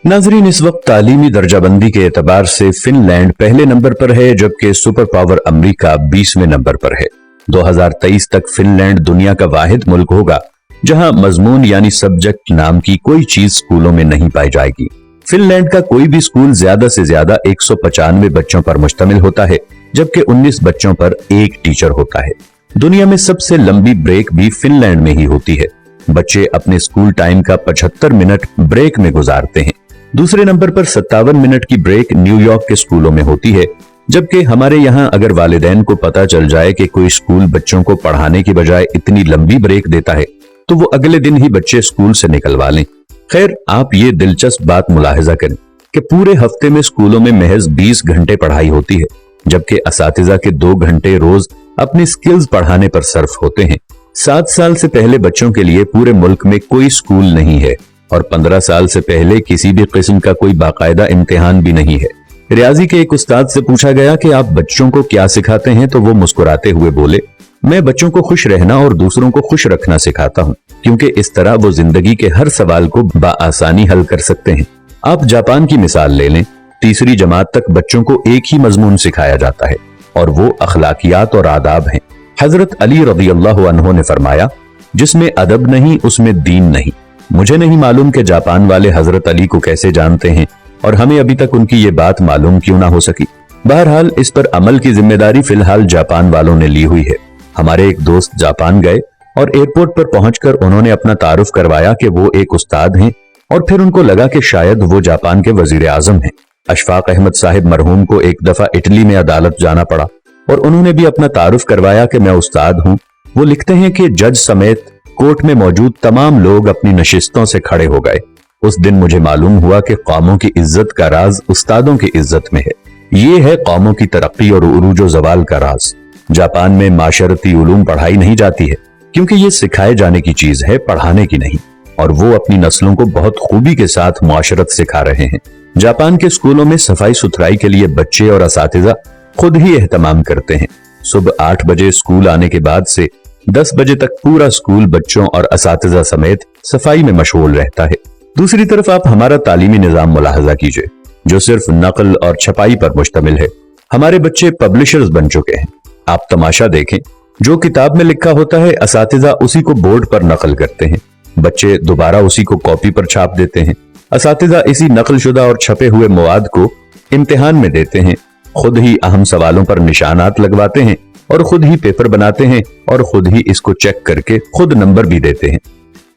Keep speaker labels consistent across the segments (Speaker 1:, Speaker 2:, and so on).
Speaker 1: नाजरीन, इस वक्त तालीमी दर्जाबंदी के एतबार से फिनलैंड पहले नंबर पर है, जबकि सुपर पावर अमेरिका 20वें नंबर पर है। 2023 तक फिनलैंड दुनिया का वाहिद मुल्क होगा जहां मजमून यानी सब्जेक्ट नाम की कोई चीज स्कूलों में नहीं पाई जाएगी। फिनलैंड का कोई भी स्कूल ज्यादा से ज्यादा 195 बच्चों पर मुश्तमिल होता है, जबकि 19 बच्चों पर एक टीचर होता है। दुनिया में सबसे लंबी ब्रेक भी फिनलैंड में ही होती है। बच्चे अपने स्कूल टाइम का 75 मिनट ब्रेक में गुजारते हैं। दूसरे नंबर पर 57 मिनट की ब्रेक न्यूयॉर्क के स्कूलों में होती है, जबकि हमारे यहाँ अगर वालिदैन को पता चल जाए कि कोई स्कूल बच्चों को पढ़ाने की बजाय इतनी लंबी ब्रेक देता है तो वो अगले दिन ही बच्चे स्कूल से निकलवा लें। खैर, आप ये दिलचस्प बात मुलाहिजा करें कि पूरे हफ्ते में स्कूलों में महज 20 घंटे पढ़ाई होती है, जबकि असातिज़ा के 2 घंटे रोज अपनी स्किल्स पढ़ाने पर सर्फ होते हैं। 7 साल से पहले बच्चों के लिए पूरे मुल्क में कोई स्कूल नहीं है और 15 साल से पहले किसी भी किस्म का कोई बाकायदा इम्तिहान भी नहीं है। रियाजी के एक उस्ताद से पूछा गया कि आप बच्चों को क्या सिखाते हैं, तो वो मुस्कुराते हुए बोले, मैं बच्चों को खुश रहना और दूसरों को खुश रखना सिखाता हूँ, क्योंकि इस तरह वो जिंदगी के हर सवाल को बाआसानी हल कर सकते हैं। आप जापान की मिसाल ले लें। 3री जमात तक बच्चों को एक ही मजमून सिखाया जाता है और वो अखलाकियात और आदाब हैं। हजरत अली रज़ियल्लाहु अन्हु ने फरमाया, जिसमें अदब नहीं उसमें दीन नहीं। मुझे नहीं मालूम कि जापान वाले हजरत अली को कैसे जानते हैं और हमें अभी तक उनकी ये बात मालूम क्यों ना हो सकी। बहरहाल, इस पर अमल की जिम्मेदारी फिलहाल जापान वालों ने ली हुई है। हमारे एक दोस्त जापान गए और एयरपोर्ट पर पहुंचकर उन्होंने अपना तारुफ करवाया कि वो एक उस्ताद हैं, और फिर उनको लगा कि शायद वो जापान के वजीर आजम हैं। अशफाक अहमद साहिब मरहूम को एक दफा इटली में अदालत जाना पड़ा और उन्होंने भी अपना तारुफ करवाया कि मैं उस्ताद हूँ। वो लिखते हैं कि जज समेत कोर्ट में मौजूद तमाम लोग अपनी नशिस्तों से खड़े हो गए। उस दिन मुझे मालूम हुआ कि कौमों की इज्जत का राज उस्तादों की इज्जत में है। ये है कौमों की तरक्की और उरूज जवाल का राज। जापान में माशरती उलूम पढ़ाई नहीं जाती है, क्योंकि ये सिखाए जाने की चीज है, पढ़ाने की नहीं, और वो अपनी नस्लों को बहुत खूबी के साथ मुआशरत सिखा रहे हैं। जापान के स्कूलों में सफाई सुथराई के लिए बच्चे और असातिज़ा खुद ही एहतमाम करते हैं। सुबह 8 बजे स्कूल आने के बाद से 10 बजे तक पूरा स्कूल बच्चों और असातिज़ा समेत सफाई में मशगूल रहता है। दूसरी तरफ आप हमारा तालीमी निजाम मुलाहजा कीजिए, जो सिर्फ नकल और छपाई पर मुश्तमिल है। हमारे बच्चे पब्लिशर्स बन चुके हैं। आप तमाशा देखें, जो किताब में लिखा होता है असातिज़ा उसी को बोर्ड पर नकल करते हैं, बच्चे दोबारा उसी को कॉपी पर छाप देते हैं। असातिज़ा इसी नकलशुदा और छपे हुए मवाद को इम्तिहान में देते हैं, खुद ही अहम सवालों पर निशानात लगवाते हैं और खुद ही पेपर बनाते हैं और खुद ही इसको चेक करके खुद नंबर भी देते हैं।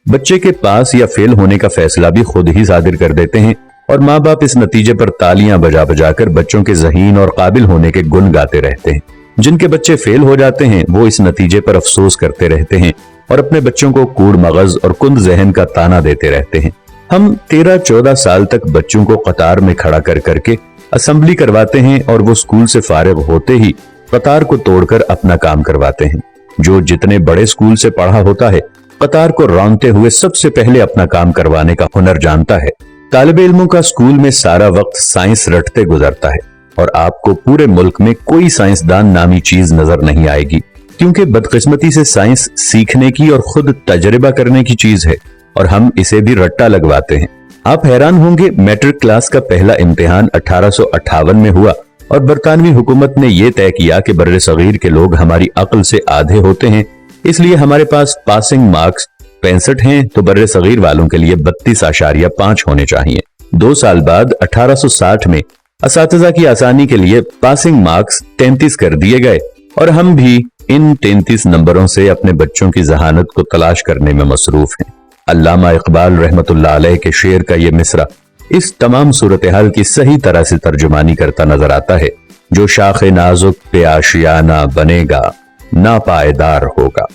Speaker 1: बच्चे के पास या फेल होने का फैसला भी खुद ही सादिर कर देते हैं और माँ बाप इस नतीजे पर तालियां बजा बजाकर बच्चों के ज़हीन और काबिल होने के गुण गाते रहते हैं। जिनके बच्चे फेल हो जाते हैं वो इस नतीजे पर अफसोस करते रहते हैं और अपने बच्चों को कूड़ मगज और कुंद जहन का ताना देते रहते हैं। हम 13-14 साल तक बच्चों को कतार में खड़ा कर करके असेंबली करवाते हैं और वो स्कूल से फारिग होते ही कतार को तोड़कर अपना काम करवाते हैं। जो जितने बड़े स्कूल से पढ़ा होता है, कतार को रौंदते हुए सबसे पहले अपना काम करवाने का हुनर जानता है। तालिबे इल्मों का स्कूल में सारा वक्त साइंस रटते गुजरता है और आपको पूरे मुल्क में कोई साइंसदान नामी चीज नजर नहीं आएगी, क्योंकि बदकिस्मती से साइंस सीखने की और खुद तजर्बा करने की चीज है और हम इसे भी रट्टा लगवाते हैं। आप हैरान होंगे, मैट्रिक क्लास का पहला इम्तिहान 1858 में हुआ और बरतानवी हुकूमत ने यह तय किया कि बर्रे सगीर के लोग हमारी अक्ल से आधे होते हैं, इसलिए हमारे पास पासिंग मार्क्स 65 हैं, तो बर्रे सगीर वालों के लिए 32.5 होने चाहिए। 2 साल बाद 1860 में असातिज़ा की आसानी के लिए पासिंग मार्क्स 33 कर दिए गए और हम भी इन 33 नंबरों से अपने बच्चों की जहानत को तलाश करने में मसरूफ हैं। अल्लामा इकबाल रहमतुल्लाह अलैह के शेर का ये मिसरा इस तमाम सूरत हाल की सही तरह से तर्जुमानी करता नजर आता है। जो शाखे नाजुक पे आशियाना बनेगा, नापायदार होगा।